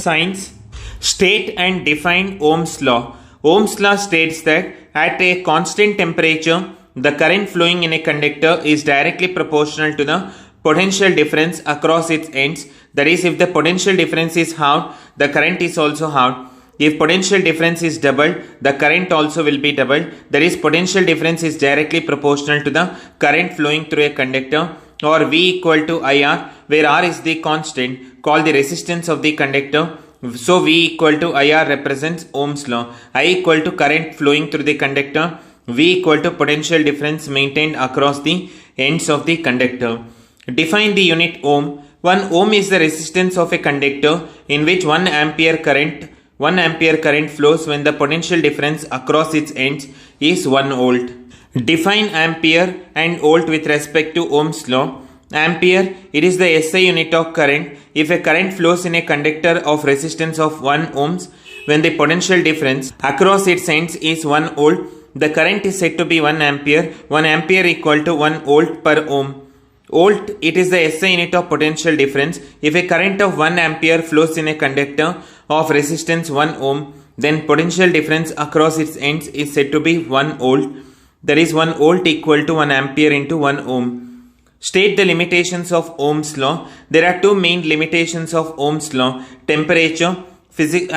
Science. State and define Ohm's law. Ohm's law states that at a constant temperature, the current flowing in a conductor is directly proportional to the potential difference across its ends. That is, if the potential difference is halved, the current is also halved. If potential difference is doubled, the current also will be doubled. That is, potential difference is directly proportional to the current flowing through a conductor, or V equal to IR, where R is the constant called the resistance of the conductor. So V equal to IR represents Ohm's law. I equal to current flowing through the conductor. V equal to potential difference maintained across the ends of the conductor. Define the unit ohm. 1 ohm is the resistance of a conductor in which 1 ampere current flows when the potential difference across its ends is 1 volt. Define ampere and volt with respect to Ohm's law. Ampere, it is the SI unit of current. If a current flows in a conductor of resistance of 1 ohms when the potential difference across its ends is 1 volt, the current is said to be 1 ampere. 1 ampere equal to 1 volt per ohm. Volt, it is the SI unit of potential difference. If a current of 1 ampere flows in a conductor of resistance 1 ohm, then potential difference across its ends is said to be 1 volt. That is, 1 volt equal to 1 ampere into 1 ohm. State the limitations of Ohm's law. There are two main limitations of Ohm's law: temperature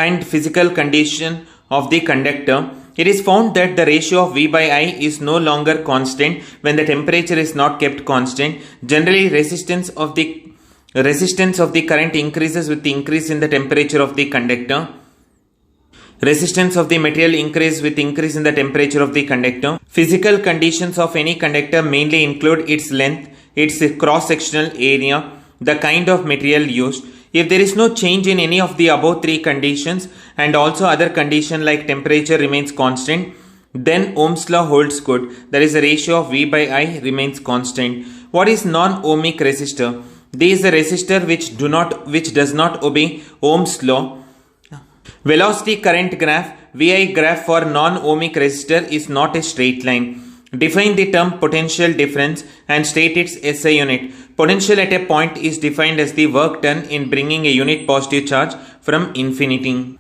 and physical condition of the conductor. It is found that the ratio of V by I is no longer constant when the temperature is not kept constant. Generally, resistance of the current increases with the increase in the temperature of the conductor. Resistance of the material increases with increase in the temperature of the conductor. Physical conditions of any conductor mainly include its length, its cross-sectional area, the kind of material used. If there is no change in any of the above three conditions and also other condition like temperature remains constant, then Ohm's law holds good. That is, the ratio of V by I remains constant. What is non-ohmic resistor? This is a resistor which does not obey Ohm's law. Velocity current graph, VI graph for non-ohmic resistor is not a straight line. Define the term potential difference and state its SI unit. Potential at a point is defined as the work done in bringing a unit positive charge from infinity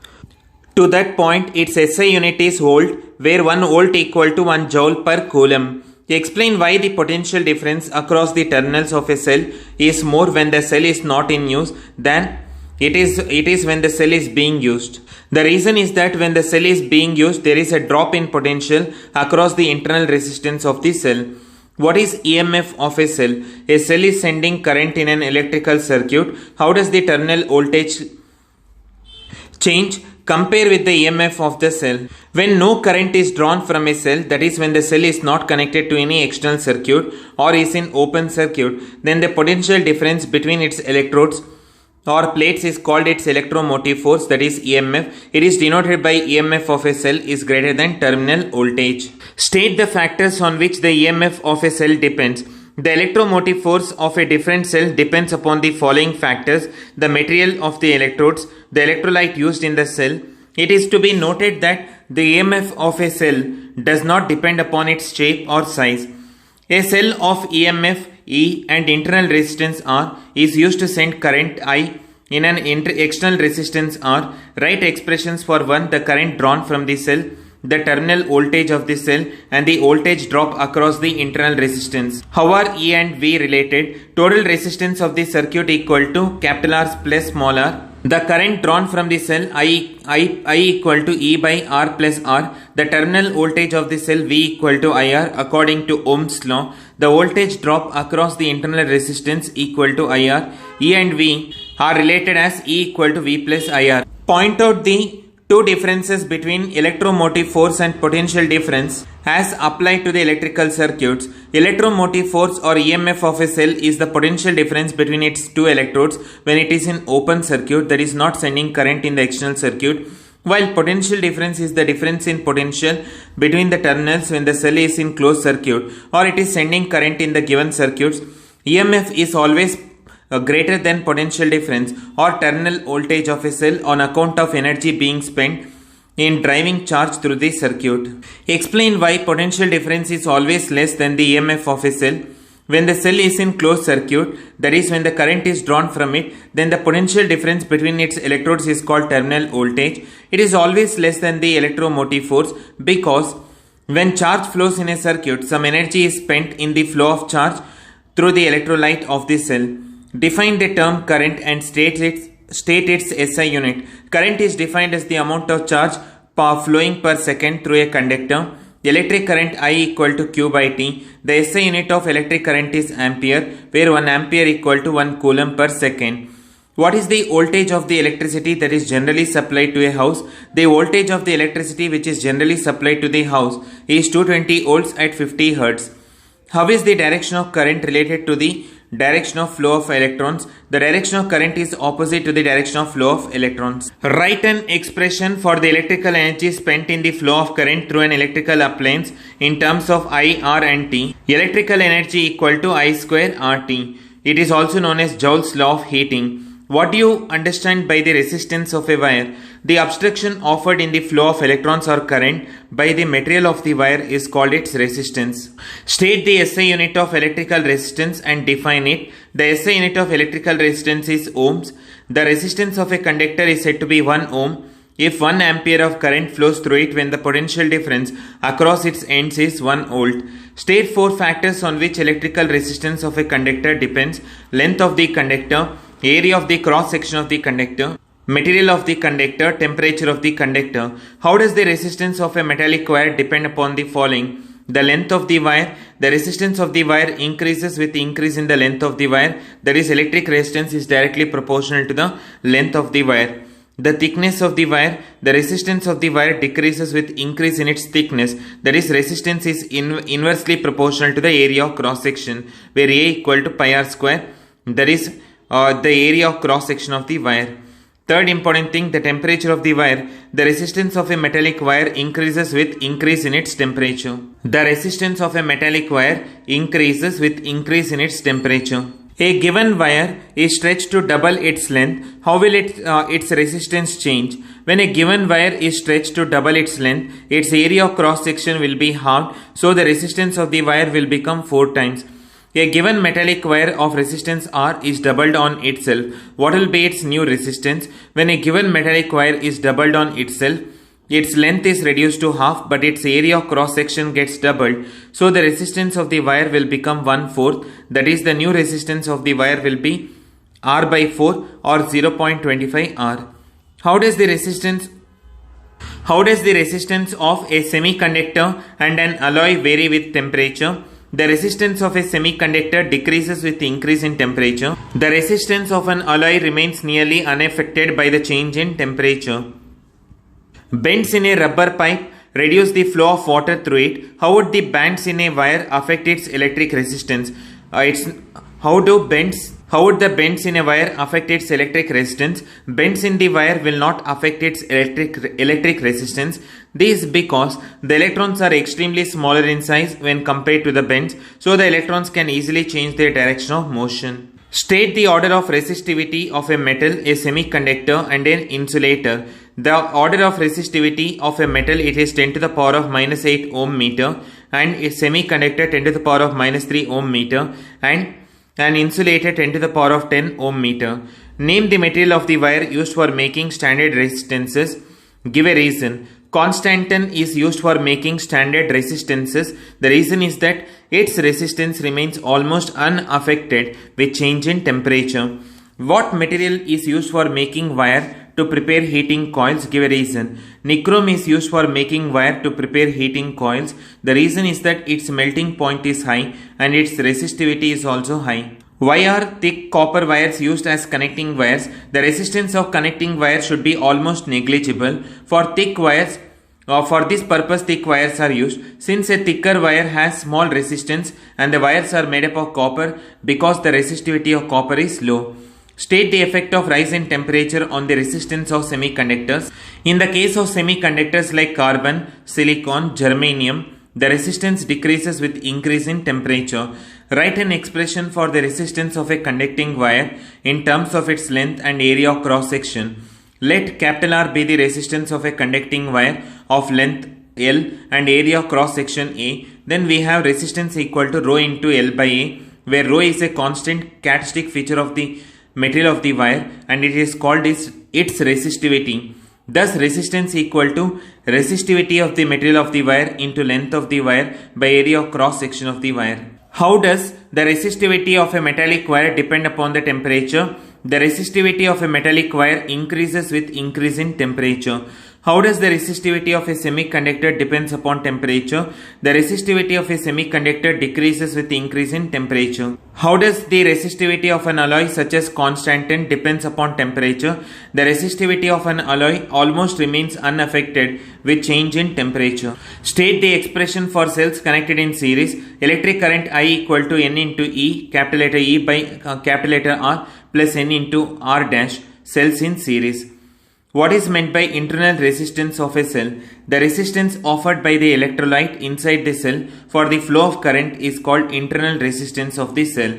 to that point. Its SI unit is volt, where 1 volt equal to 1 joule per coulomb. Explain why the potential difference across the terminals of a cell is more when the cell is not in use than it is when the cell is being used. The reason is that when the cell is being used, there is a drop in potential across the internal resistance of the cell. What is EMF of a cell? A cell is sending current in an electrical circuit. How does the terminal voltage change? Compare with the EMF of the cell. When no current is drawn from a cell, that is when the cell is not connected to any external circuit or is in open circuit, then the potential difference between its electrodes or plates is called its electromotive force, that is EMF. It is denoted by EMF of a cell is greater than terminal voltage. State the factors on which the EMF of a cell depends. The electromotive force of a different cell depends upon the following factors: the material of the electrodes, the electrolyte used in the cell. It is to be noted that the EMF of a cell does not depend upon its shape or size. A cell of EMF E and internal resistance R is used to send current I in an external resistance R. Write expressions for 1. The current drawn from the cell, the terminal voltage of the cell, and the voltage drop across the internal resistance. How are E and V related? Total resistance of the circuit equal to capital R plus small r. The current drawn from the cell I equal to E by R plus R. The terminal voltage of the cell V equal to IR according to Ohm's law. The voltage drop across the internal resistance equal to IR. E and V are related as E equal to V plus IR. Point out the two differences between electromotive force and potential difference as applied to the electrical circuits. Electromotive force or EMF of a cell is the potential difference between its two electrodes when it is in open circuit, that is not sending current in the external circuit, while potential difference is the difference in potential between the terminals when the cell is in closed circuit or it is sending current in the given circuits. EMF is always greater than potential difference or terminal voltage of a cell on account of energy being spent in driving charge through the circuit. Explain why potential difference is always less than the EMF of a cell. When the cell is in closed circuit, that is when the current is drawn from it, then the potential difference between its electrodes is called terminal voltage. It is always less than the electromotive force because when charge flows in a circuit, some energy is spent in the flow of charge through the electrolyte of the cell. Define the term current and state its SI unit. Current is defined as the amount of charge flowing per second through a conductor. Electric current I equal to Q by T. The SI unit of electric current is ampere, where 1 ampere equal to 1 coulomb per second. What is the voltage of the electricity that is generally supplied to a house? The voltage of the electricity which is generally supplied to the house is 220 volts at 50 Hz. How is the direction of current related to the direction of flow of electrons? The direction of current is opposite to the direction of flow of electrons. Write an expression for the electrical energy spent in the flow of current through an electrical appliance in terms of I, R and T. Electrical energy equal to I square RT. It is also known as Joule's law of heating. What do you understand by the resistance of a wire? The obstruction offered in the flow of electrons or current by the material of the wire is called its resistance. State the SI unit of electrical resistance and define it. The SI unit of electrical resistance is ohms. The resistance of a conductor is said to be 1 ohm if 1 ampere of current flows through it when the potential difference across its ends is 1 volt. State 4 factors on which electrical resistance of a conductor depends: length of the conductor, area of the cross section of the conductor, material of the conductor, temperature of the conductor. How does the resistance of a metallic wire depend upon the following? The length of the wire. The resistance of the wire increases with increase in the length of the wire. That is, electric resistance is directly proportional to the length of the wire. The thickness of the wire. The resistance of the wire decreases with increase in its thickness. That is, resistance is inversely proportional to the area of cross section, where A equal to pi r square. That is the area of cross section of the wire. Third important thing, the temperature of the wire. The resistance of a metallic wire increases with increase in its temperature. The resistance of a metallic wire increases with increase in its temperature. A given wire is stretched to double its length. How will its resistance change? When a given wire is stretched to double its length, its area of cross section will be halved, so the resistance of the wire will become 4 times. A given metallic wire of resistance R is doubled on itself. What will be its new resistance? When a given metallic wire is doubled on itself, its length is reduced to half, but its area of cross section gets doubled. So the resistance of the wire will become 1/4. That is, the new resistance of the wire will be R by 4 or 0.25 R. How does the resistance of a semiconductor and an alloy vary with temperature? The resistance of a semiconductor decreases with increase in temperature. The resistance of an alloy remains nearly unaffected by the change in temperature. Bends in a rubber pipe reduce the flow of water through it. How would the bands in a wire affect its electric resistance? How would the bends in a wire affect its electric resistance? Bends in the wire will not affect its electric resistance. This is because the electrons are extremely smaller in size when compared to the bends, so the electrons can easily change their direction of motion. State the order of resistivity of a metal, a semiconductor and an insulator. The order of resistivity of a metal, it is 10 to the power of minus 8 ohm meter, and a semiconductor 10 to the power of minus 3 ohm meter, and an insulator 10 to the power of 10 ohm meter. Name the material of the wire used for making standard resistances. Give a reason. Constantan is used for making standard resistances. The reason is that its resistance remains almost unaffected with change in temperature. What material is used for making wire to prepare heating coils? Give a reason. Nichrome is used for making wire to prepare heating coils. The reason is that its melting point is high and its resistivity is also high. Why are thick copper wires used as connecting wires? The resistance of connecting wires should be almost negligible. For this purpose, thick wires are used. Since a thicker wire has small resistance and the wires are made up of copper, because the resistivity of copper is low. State the effect of rise in temperature on the resistance of semiconductors. In the case of semiconductors like carbon, silicon, germanium, the resistance decreases with increase in temperature. Write an expression for the resistance of a conducting wire in terms of its length and area of cross section. Let capital R be the resistance of a conducting wire of length L and area of cross section A. Then we have resistance equal to rho into L by A. where rho is a constant characteristic feature of the material of the wire and it is called its resistivity. Thus, resistance equal to resistivity of the material of the wire into length of the wire by area of cross section of the wire. How does the resistivity of a metallic wire depend upon the temperature? The resistivity of a metallic wire increases with increase in temperature. How does the resistivity of a semiconductor depends upon temperature? The resistivity of a semiconductor decreases with increase in temperature. How does the resistivity of an alloy such as constantan depends upon temperature? The resistivity of an alloy almost remains unaffected with change in temperature. State the expression for cells connected in series. Electric current I equal to N into E, capital letter E by capital letter R plus N into R dash, cells in series. What is meant by internal resistance of a cell? The resistance offered by the electrolyte inside the cell for the flow of current is called internal resistance of the cell.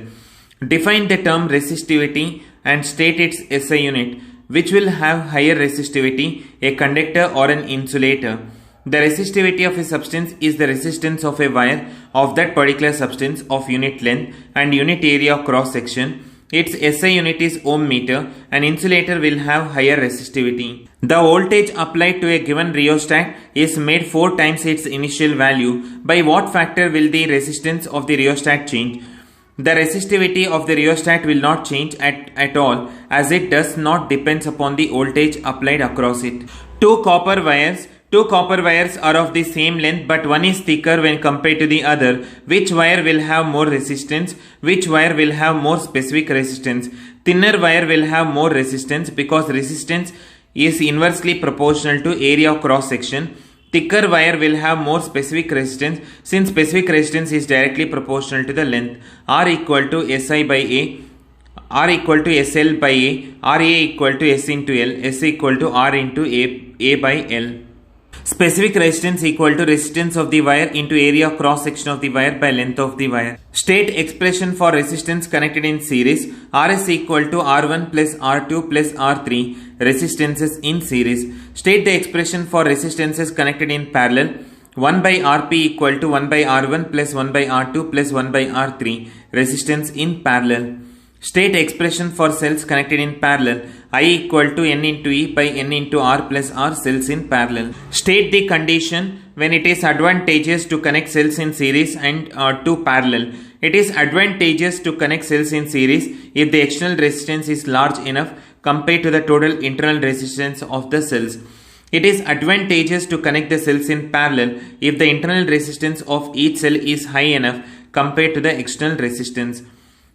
Define the term resistivity and state its SI unit, which will have higher resistivity, a conductor or an insulator. The resistivity of a substance is the resistance of a wire of that particular substance of unit length and unit area of cross section. Its SI unit is ohm meter. An insulator will have higher resistivity. The voltage applied to a given rheostat is made 4 times its initial value. By what factor will the resistance of the rheostat change? The resistivity of the rheostat will not change at all, as it does not depend upon the voltage applied across it. Two copper wires are of the same length, but one is thicker when compared to the other. Which wire will have more resistance? Which wire will have more specific resistance? Thinner wire will have more resistance because resistance is inversely proportional to area of cross section. Thicker wire will have more specific resistance since specific resistance is directly proportional to the length. R equal to SI by A, R equal to SL by A, RA equal to S into L, S equal to R into A by L. Specific resistance equal to resistance of the wire into area of cross section of the wire by length of the wire. State expression for resistance connected in series. RS equal to R1 plus R2 plus R3 resistances in series. State the expression for resistances connected in parallel. 1 by Rp equal to 1 by R1 plus 1 by R2 plus 1 by R3 resistance in parallel. State expression for cells connected in parallel. I equal to N into E by N into R plus R, cells in parallel. State the condition when it is advantageous to connect cells in series and to parallel. It is advantageous to connect cells in series if the external resistance is large enough compared to the total internal resistance of the cells. It is advantageous to connect the cells in parallel if the internal resistance of each cell is high enough compared to the external resistance.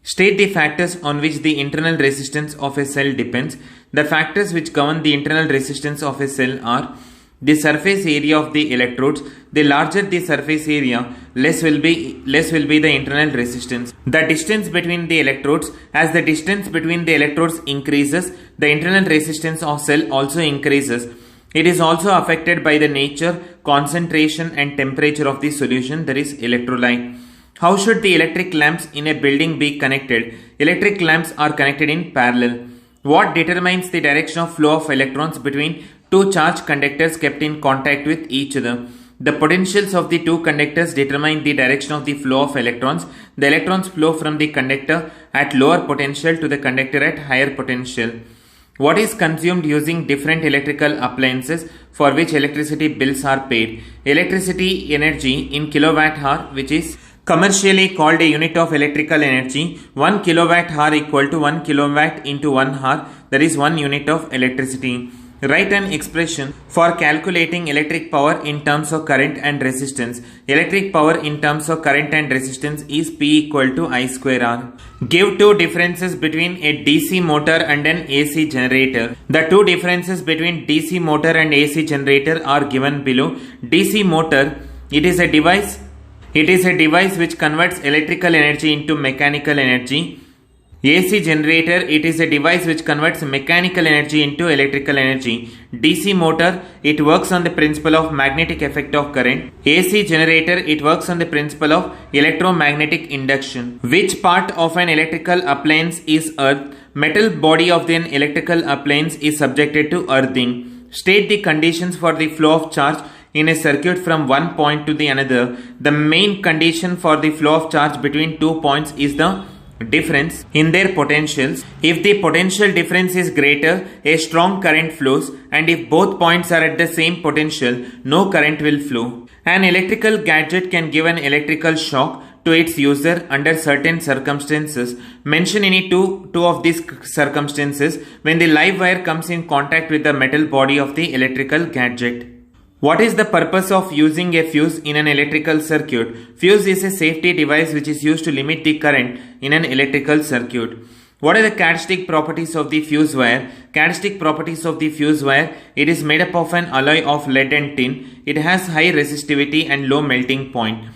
State the factors on which the internal resistance of a cell depends. The factors which govern the internal resistance of a cell are the surface area of the electrodes. The larger the surface area, less will be the internal resistance. The distance between the electrodes. As the distance between the electrodes increases, the internal resistance of cell also increases. It is also affected by the nature, concentration and temperature of the solution, that is electrolyte. How should the electric lamps in a building be connected? Electric lamps are connected in parallel. What determines the direction of flow of electrons between two charged conductors kept in contact with each other? The potentials of the two conductors determine the direction of the flow of electrons. The electrons flow from the conductor at lower potential to the conductor at higher potential. What is consumed using different electrical appliances for which electricity bills are paid? Electricity energy in kilowatt hour, which is commercially called a unit of electrical energy. 1 kilowatt hour equal to 1 kilowatt into 1 hour, that is 1 unit of electricity. Write an expression for calculating electric power in terms of current and resistance. Electric power in terms of current and resistance is P equal to I square R. Give two differences between a DC motor and an AC generator. The two differences between DC motor and AC generator are given below. DC motor, it is a device which converts electrical energy into mechanical energy. AC generator, it is a device which converts mechanical energy into electrical energy. DC motor, it works on the principle of magnetic effect of current. AC generator, it works on the principle of electromagnetic induction. Which part of an electrical appliance is earth? Metal body of an electrical appliance is subjected to earthing. State the conditions for the flow of charge in a circuit from one point to the another, the main condition for the flow of charge between 2 points is the difference in their potentials. If the potential difference is greater, a strong current flows, and if both points are at the same potential, no current will flow. An electrical gadget can give an electrical shock to its user under certain circumstances. Mention any two of these circumstances when the live wire comes in contact with the metal body of the electrical gadget. What is the purpose of using a fuse in an electrical circuit? Fuse is a safety device which is used to limit the current in an electrical circuit. What are the characteristic properties of the fuse wire? Characteristic properties of the fuse wire: it is made up of an alloy of lead and tin. It has high resistivity and low melting point.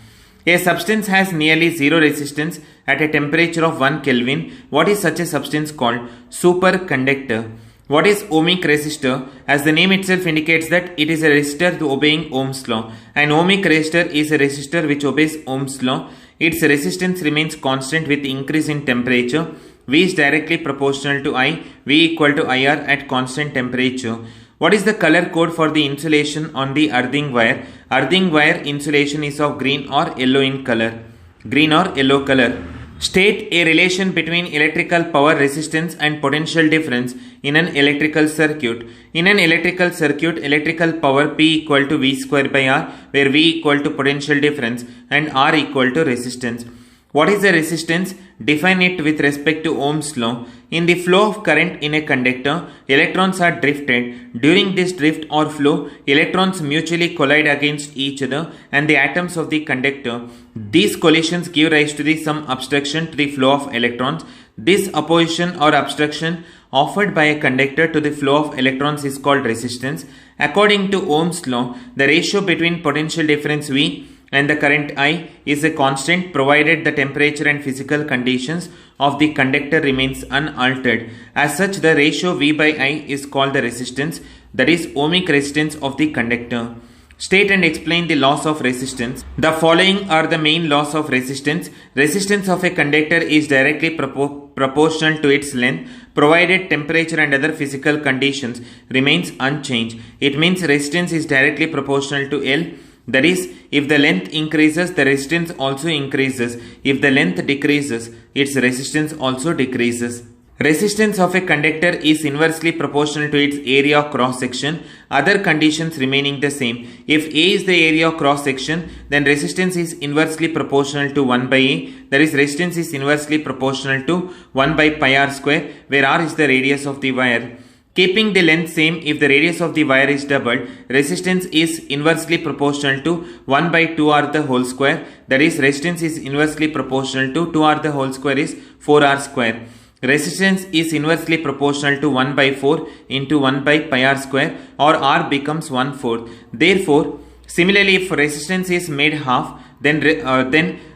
A substance has nearly zero resistance at a temperature of 1 Kelvin. What is such a substance called? Superconductor. What is ohmic resistor? As the name itself indicates that it is a resistor to obeying Ohm's law. An ohmic resistor is a resistor which obeys Ohm's law. Its resistance remains constant with increase in temperature. V is directly proportional to I. V equal to IR at constant temperature. What is the color code for the insulation on the earthing wire? Earthing wire insulation is of green or yellow in color. Green or yellow color. State a relation between electrical power resistance and potential difference in an electrical circuit. In an electrical circuit, electrical power P equal to V square by R, where V equal to potential difference and R equal to resistance. What is the resistance? Define it with respect to Ohm's law. In the flow of current in a conductor, electrons are drifted. During this drift or flow, electrons mutually collide against each other and the atoms of the conductor. These collisions give rise to some obstruction to the flow of electrons. This opposition or obstruction offered by a conductor to the flow of electrons is called resistance. According to Ohm's law, the ratio between potential difference V and the current I is a constant provided the temperature and physical conditions of the conductor remains unaltered. As such, the ratio V by I is called the resistance, that is ohmic resistance of the conductor. State and explain the laws of resistance. The following are the main laws of resistance. Resistance of a conductor is directly proportional to its length, provided temperature and other physical conditions remains unchanged. It means resistance is directly proportional to L. That is, if the length increases, the resistance also increases. If the length decreases, its resistance also decreases. Resistance of a conductor is inversely proportional to its area of cross section, other conditions remaining the same. If A is the area of cross section, then resistance is inversely proportional to 1 by A. That is, resistance is inversely proportional to 1 by pi r square, where r is the radius of the wire. Keeping the length same, if the radius of the wire is doubled, resistance is inversely proportional to 1 by 2r the whole square. That is, resistance is inversely proportional to 2r the whole square is 4r square. Resistance is inversely proportional to 1 by 4 into 1 by pi r square, or r becomes 1/4. Therefore, similarly, if resistance is made half, then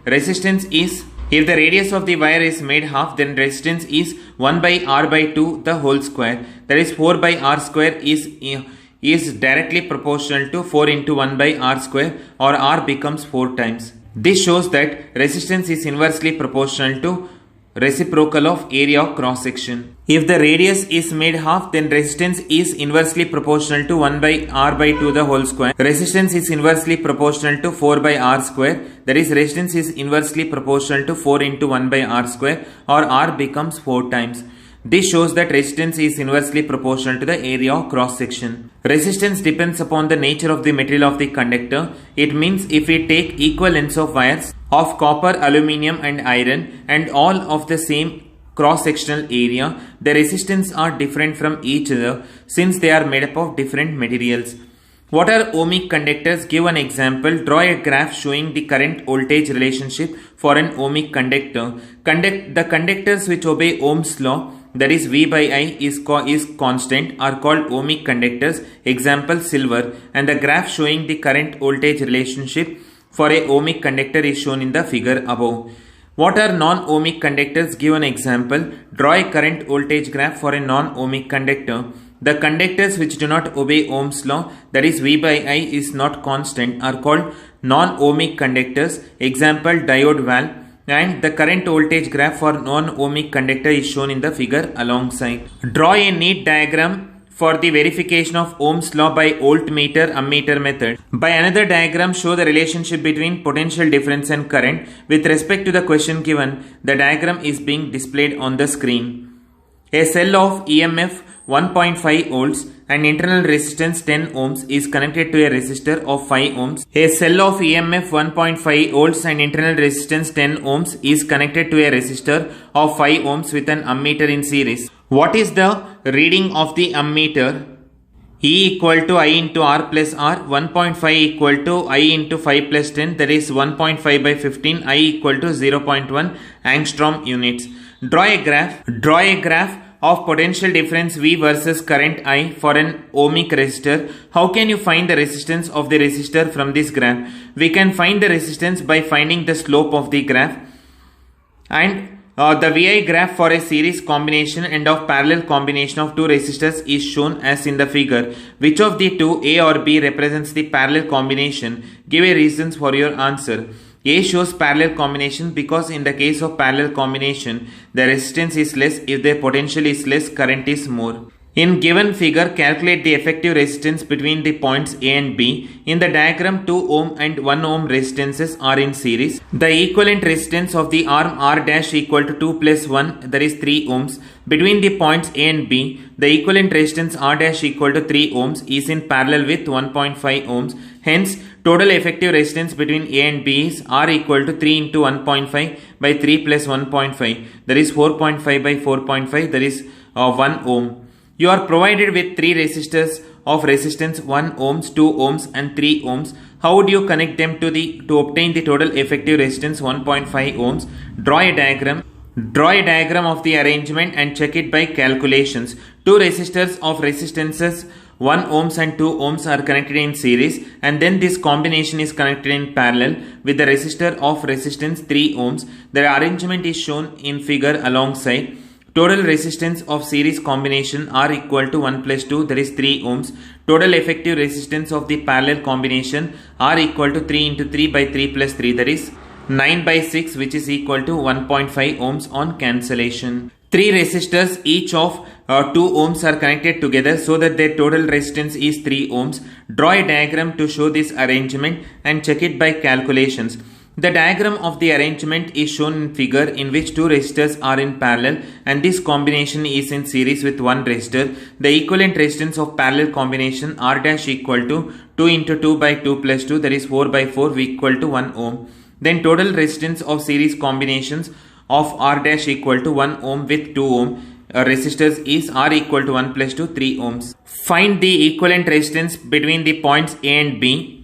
resistance is, if the radius of the wire is made half, then resistance is 1 by r by 2 the whole square. That is, 4 by r square is directly proportional to 4 into 1 by r square, or r becomes 4 times. This shows that resistance is inversely proportional to reciprocal of area of cross section. If the radius is made half, then resistance is inversely proportional to 1 by r by 2 the whole square. Resistance is inversely proportional to 4 by r square. That is, resistance is inversely proportional to 4 into 1 by r square, or r becomes 4 times. This shows that resistance is inversely proportional to the area of cross section. Resistance depends upon the nature of the material of the conductor. It means if we take equal lengths of wires of copper, aluminium and iron, and all of the same cross-sectional area, the resistance are different from each other since they are made up of different materials. What are ohmic conductors? Give an example. Draw a graph showing the current voltage relationship for an ohmic conductor. The conductors which obey Ohm's law, that is V by I is constant, are called ohmic conductors. Example, silver. And the graph showing the current voltage relationship for a ohmic conductor is shown in the figure above. What are non-ohmic conductors? Give an example. Draw a current voltage graph for a non-ohmic conductor. The conductors which do not obey Ohm's law, that is V by I is not constant, are called non-ohmic conductors. Example, diode valve. And the current voltage graph for non-ohmic conductor is shown in the figure alongside. Draw a neat diagram for the verification of Ohm's law by voltmeter-ammeter method. By another diagram, show the relationship between potential difference and current with respect to the question given. The diagram is being displayed on the screen. A cell of EMF 1.5 volts and internal resistance 10 ohms is connected to a resistor of 5 ohms. A cell of EMF 1.5 volts and internal resistance 10 ohms is connected to a resistor of 5 ohms with an ammeter in series. What is the reading of the ammeter? E equal to I into R plus R, 1.5 equal to I into 5 plus 10, that is 1.5 by 15, I equal to 0.1 angstrom units. Draw a graph of potential difference V versus current I for an ohmic resistor. How can you find the resistance of the resistor from this graph? We can find the resistance by finding the slope of the graph, and the VI graph for a series combination and of parallel combination of two resistors is shown as in the figure. Which of the two, A or B, represents the parallel combination? Give a reasons for your answer. A shows parallel combination because in the case of parallel combination, the resistance is less. If the potential is less, current is more. In given figure, calculate the effective resistance between the points A and B. In the diagram, 2 ohm and 1 ohm resistances are in series. The equivalent resistance of the arm R dash equal to 2 plus 1, that is 3 ohms. Between the points A and B, the equivalent resistance R dash equal to 3 ohms is in parallel with 1.5 ohms. Hence, total effective resistance between A and B is R equal to 3 into 1.5 by 3 plus 1.5, that is 4.5 by 4.5, that is 1 ohm. You are provided with 3 resistors of resistance 1 ohms, 2 ohms and 3 ohms. How would you connect them to obtain the total effective resistance 1.5 ohms? Draw a diagram. Draw a diagram of the arrangement and check it by calculations. 2 resistors of resistances 1 ohms and 2 ohms are connected in series, and then this combination is connected in parallel with the resistor of resistance 3 ohms. The arrangement is shown in figure alongside. Total resistance of series combination R equal to 1 plus 2, that is 3 ohms. Total effective resistance of the parallel combination R equal to 3 into 3 by 3 plus 3, that is 9 by 6, which is equal to 1.5 ohms on cancellation. 3 resistors each of 2 ohms are connected together so that their total resistance is 3 ohms. Draw a diagram to show this arrangement and check it by calculations. The diagram of the arrangement is shown in figure, in which 2 resistors are in parallel and this combination is in series with 1 resistor. The equivalent resistance of parallel combination R dash equal to 2 into 2 by 2 plus 2, that is 4 by 4, equal to 1 ohm. Then total resistance of series combinations of R dash equal to 1 ohm with 2 ohm resistors is R equal to 1 plus 2, 3 ohms. Find the equivalent resistance between the points A and B.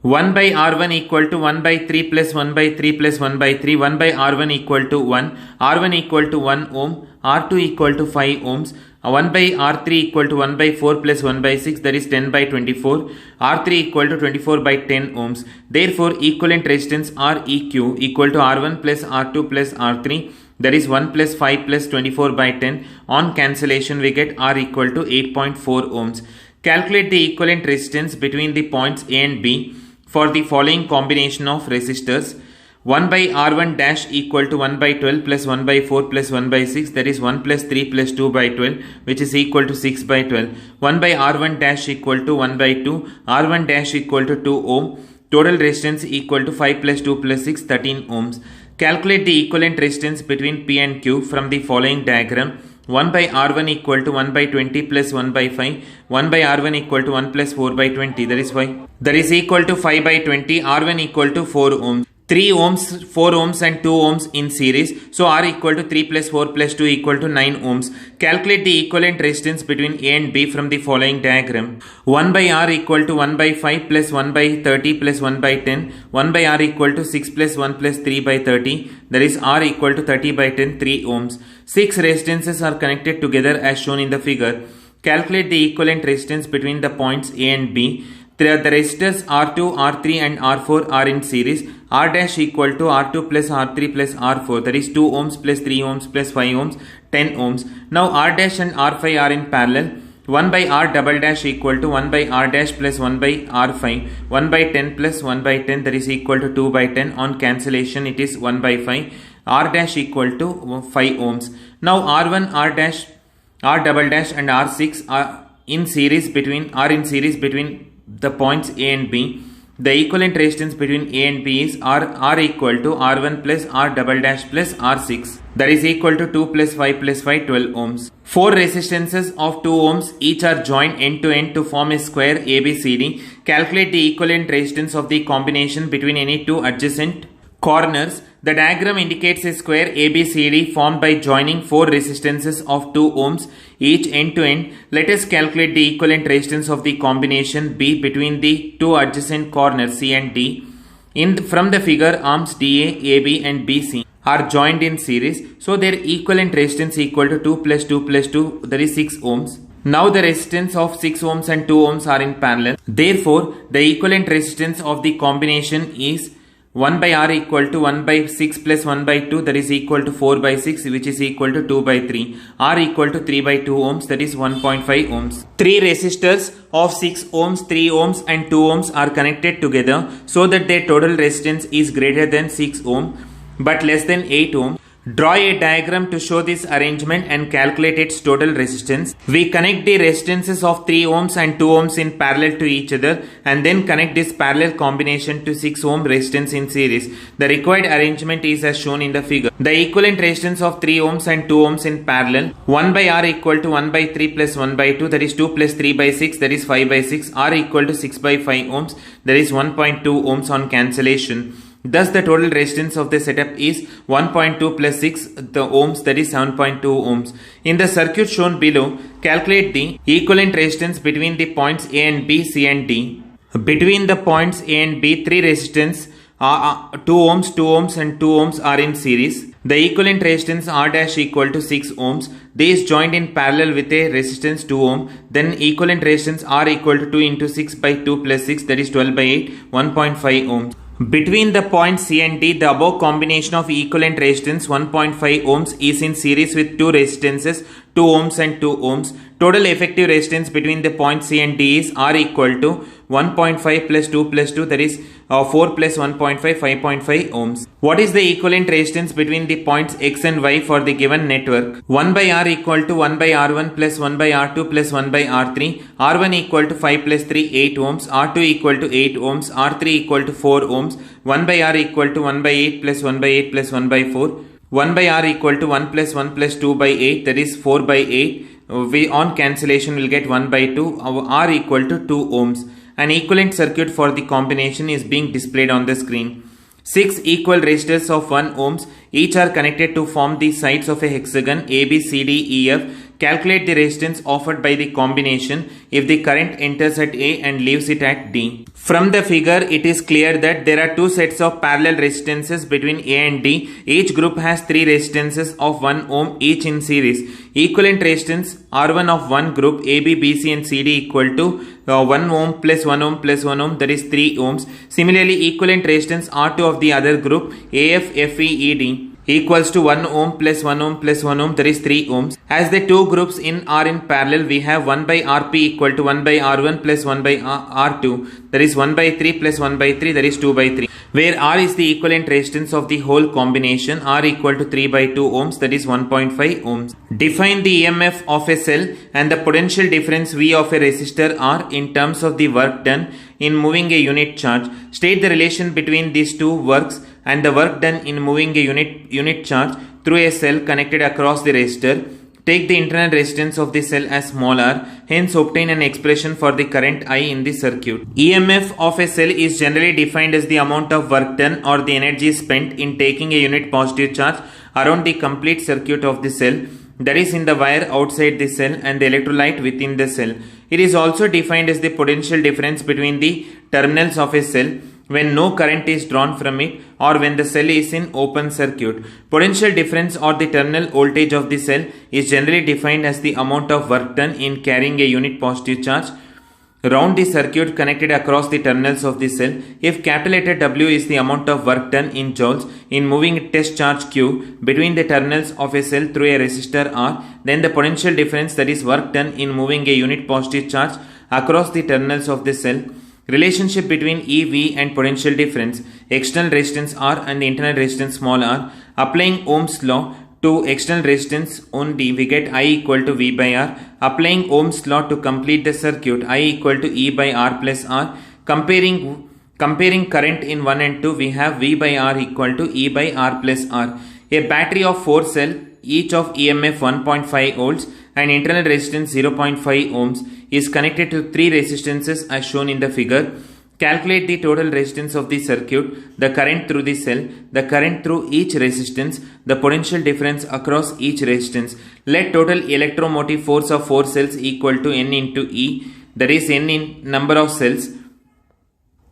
1 by R1 equal to 1 by 3 plus 1 by 3 plus 1 by 3, 1 by R1 equal to 1, R1 equal to 1 ohm, R2 equal to 5 ohms, 1 by R3 equal to 1 by 4 plus 1 by 6, that is 10 by 24, R3 equal to 24 by 10 ohms. Therefore, equivalent resistance REQ equal to R1 plus R2 plus R3, that is 1 plus 5 plus 24 by 10. On cancellation, we get R equal to 8.4 ohms. Calculate the equivalent resistance between the points A and B for the following combination of resistors. 1 by R1 dash equal to 1 by 12 plus 1 by 4 plus 1 by 6, that is 1 plus 3 plus 2 by 12, which is equal to 6 by 12. 1 by R1 dash equal to 1 by 2, R1 dash equal to 2 ohm. Total resistance equal to 5 plus 2 plus 6, 13 ohms. Calculate the equivalent resistance between P and Q from the following diagram. 1 by R1 equal to 1 by 20 plus 1 by 5, 1 by R1 equal to 1 plus 4 by 20, that is 5. That is equal to 5 by 20, R1 equal to 4 ohms. 3 ohms, 4 ohms and 2 ohms in series. So R equal to 3 plus 4 plus 2 equal to 9 ohms. Calculate the equivalent resistance between A and B from the following diagram. 1 by R equal to 1 by 5 plus 1 by 30 plus 1 by 10. 1 by R equal to 6 plus 1 plus 3 by 30. That is R equal to 30 by 10, 3 ohms. 6 resistances are connected together as shown in the figure. Calculate the equivalent resistance between the points A and B. The resistors R2, R3 and R4 are in series. R dash equal to R2 plus R3 plus R4, that is 2 ohms plus 3 ohms plus 5 ohms, 10 ohms. Now R dash and R5 are in parallel. 1 by R double dash equal to 1 by R dash plus 1 by R5, 1 by 10 plus 1 by 10, that is equal to 2 by 10. On cancellation, it is 1 by 5. R dash equal to 5 ohms. Now R1, R dash, R double dash and R6 in series between the points A and B, the equivalent resistance between A and B is R equal to R1 plus R double dash plus R6, that is equal to 2 plus 5 plus 5, 12 ohms. Four resistances of 2 ohms each are joined end to end to form a square ABCD. Calculate the equivalent resistance of the combination between any two adjacent corners. The diagram indicates a square ABCD formed by joining four resistances of 2 ohms each end to end. Let us calculate the equivalent resistance of the combination B between the two adjacent corners C and D. From the figure, arms DA, AB and BC are joined in series, so their equivalent resistance equal to 2 plus 2 plus 2, that is 6 ohms. Now the resistance of 6 ohms and 2 ohms are in parallel. Therefore, the equivalent resistance of the combination is 1 by R equal to 1 by 6 plus 1 by 2, that is equal to 4 by 6, which is equal to 2 by 3. R equal to 3 by 2 ohms, that is 1.5 ohms. Three resistors of 6 ohms, 3 ohms and 2 ohms are connected together so that their total resistance is greater than 6 ohm but less than 8 ohm. Draw a diagram to show this arrangement and calculate its total resistance. We connect the resistances of 3 ohms and 2 ohms in parallel to each other and then connect this parallel combination to 6 ohm resistance in series. The required arrangement is as shown in the figure. The equivalent resistance of 3 ohms and 2 ohms in parallel, 1 by R equal to 1 by 3 plus 1 by 2, that is 2 plus 3 by 6, that is 5 by 6. R equal to 6 by 5 ohms, that is 1.2 ohms on cancellation. Thus, the total resistance of the setup is 1.2 plus 6 ohms, that is 7.2 ohms. In the circuit shown below, calculate the equivalent resistance between the points A and B, C and D. Between the points A and B, three resistance 2 ohms, 2 ohms and 2 ohms are in series. The equivalent resistance R dash equal to 6 ohms. These joined in parallel with a resistance 2 ohm. Then equivalent resistance R equal to 2 into 6 by 2 plus 6, that is 12 by 8, 1.5 ohms. Between the points C and D, the above combination of equivalent resistance 1.5 ohms is in series with two resistances 2 ohms and 2 ohms. Total effective resistance between the points C and D is R equal to 1.5 plus 2 plus 2, that is 4 plus 1.5, 5.5 ohms. What is the equivalent resistance between the points X and Y for the given network? 1 by R equal to 1 by R1 plus 1 by R2 plus 1 by R3. R1 equal to 5 plus 3, 8 ohms. R2 equal to 8 ohms. R3 equal to 4 ohms. 1 by R equal to 1 by 8 plus 1 by 8 plus 1 by 4. 1 by R equal to 1 plus 1 plus 2 by 8, that is 4 by 8. We on cancellation will get 1 by 2. R equal to 2 ohms. An equivalent circuit for the combination is being displayed on the screen. 6 equal resistors of 1 ohms each are connected to form the sides of a hexagon A, B, C, D, E, F. Calculate the resistance offered by the combination if the current enters at A and leaves it at D. From the figure, it is clear that there are two sets of parallel resistances between A and D. Each group has three resistances of 1 ohm each in series. Equivalent resistance R1 of one group A, B, B, C and C, D equal to 1 ohm plus 1 ohm plus 1 ohm, that is 3 ohms. Similarly, equivalent resistance R2 of the other group AF, FE, ED equals to 1 ohm plus 1 ohm plus 1 ohm, that is 3 ohms. As the two groups are in parallel, we have 1 by Rp equal to 1 by R1 plus 1 by R2, that is 1 by 3 plus 1 by 3, that is 2 by 3. Where R is the equivalent resistance of the whole combination, R equal to 3 by 2 ohms, that is 1.5 ohms. Define the EMF of a cell and the potential difference V of a resistor R in terms of the work done in moving a unit charge. State the relation between these two works and the work done in moving a unit charge through a cell connected across the resistor. Take the internal resistance of the cell as small r, hence obtain an expression for the current I in the circuit. EMF of a cell is generally defined as the amount of work done or the energy spent in taking a unit positive charge around the complete circuit of the cell, that is in the wire outside the cell and the electrolyte within the cell. It is also defined as the potential difference between the terminals of a cell when no current is drawn from it or when the cell is in open circuit. Potential difference or the terminal voltage of the cell is generally defined as the amount of work done in carrying a unit positive charge round the circuit connected across the terminals of the cell. If capital letter W is the amount of work done in joules in moving a test charge Q between the terminals of a cell through a resistor R, then the potential difference, that is work done in moving a unit positive charge across the terminals of the cell. Relationship between EV and potential difference, external resistance R and the internal resistance small r. Applying Ohm's law, to external resistance only, we get I equal to V by R. Applying Ohm's law to complete the circuit, I equal to E by R plus R. Comparing current in 1 and 2, we have V by R equal to E by R plus R. A battery of 4 cells, each of EMF 1.5 volts and internal resistance 0.5 ohms is connected to 3 resistances as shown in the figure. Calculate the total resistance of the circuit, the current through the cell, the current through each resistance, the potential difference across each resistance. Let total electromotive force of 4 cells equal to N into E, that is N in number of cells.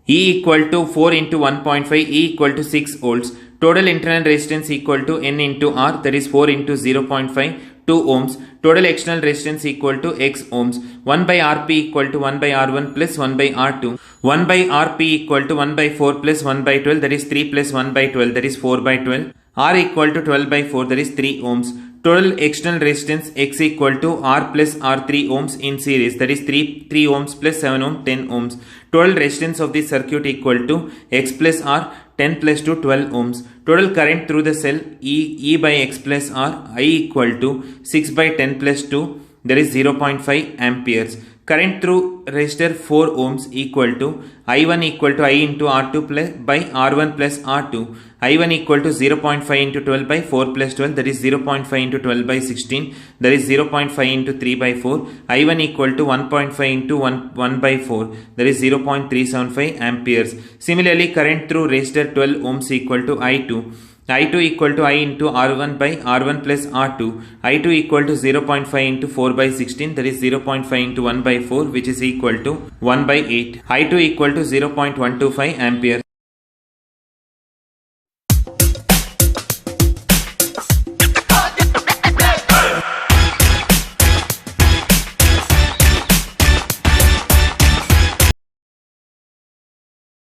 E equal to 4 into 1.5, E equal to 6 volts. Total internal resistance equal to N into R, that is 4 into 0.5, 2 ohms. Total external resistance equal to X ohms. 1 by Rp equal to 1 by R1 plus 1 by R2. 1 by Rp equal to 1 by 4 plus 1 by 12, that is 3 plus 1 by 12, that is 4 by 12. R equal to 12 by 4, that is 3 ohms. Total external resistance X equal to R plus R 3 ohms in series, that is 3 ohms plus 7 ohms, 10 ohms. Total resistance of the circuit equal to X plus R, 10 plus 2, 12 ohms. Total current through the cell E by X plus R, I equal to 6 by 10 plus 2, that is 0.5 amperes. Current through resistor 4 ohms equal to I1 equal to I into R2 plus by R1 plus R2. I1 equal to 0.5 into 12 by 4 plus 12, that is 0.5 into 12 by 16, that is 0.5 into 3 by 4. I1 equal to 1.5 into 1 by 4, that is 0.375 amperes. Similarly, current through resistor 12 ohms equal to I2. I2 equal to I into R1 by R1 plus R2. I2 equal to 0.5 into 4 by 16, that is 0.5 into 1 by 4, which is equal to 1 by 8. I2 equal to 0.125 ampere.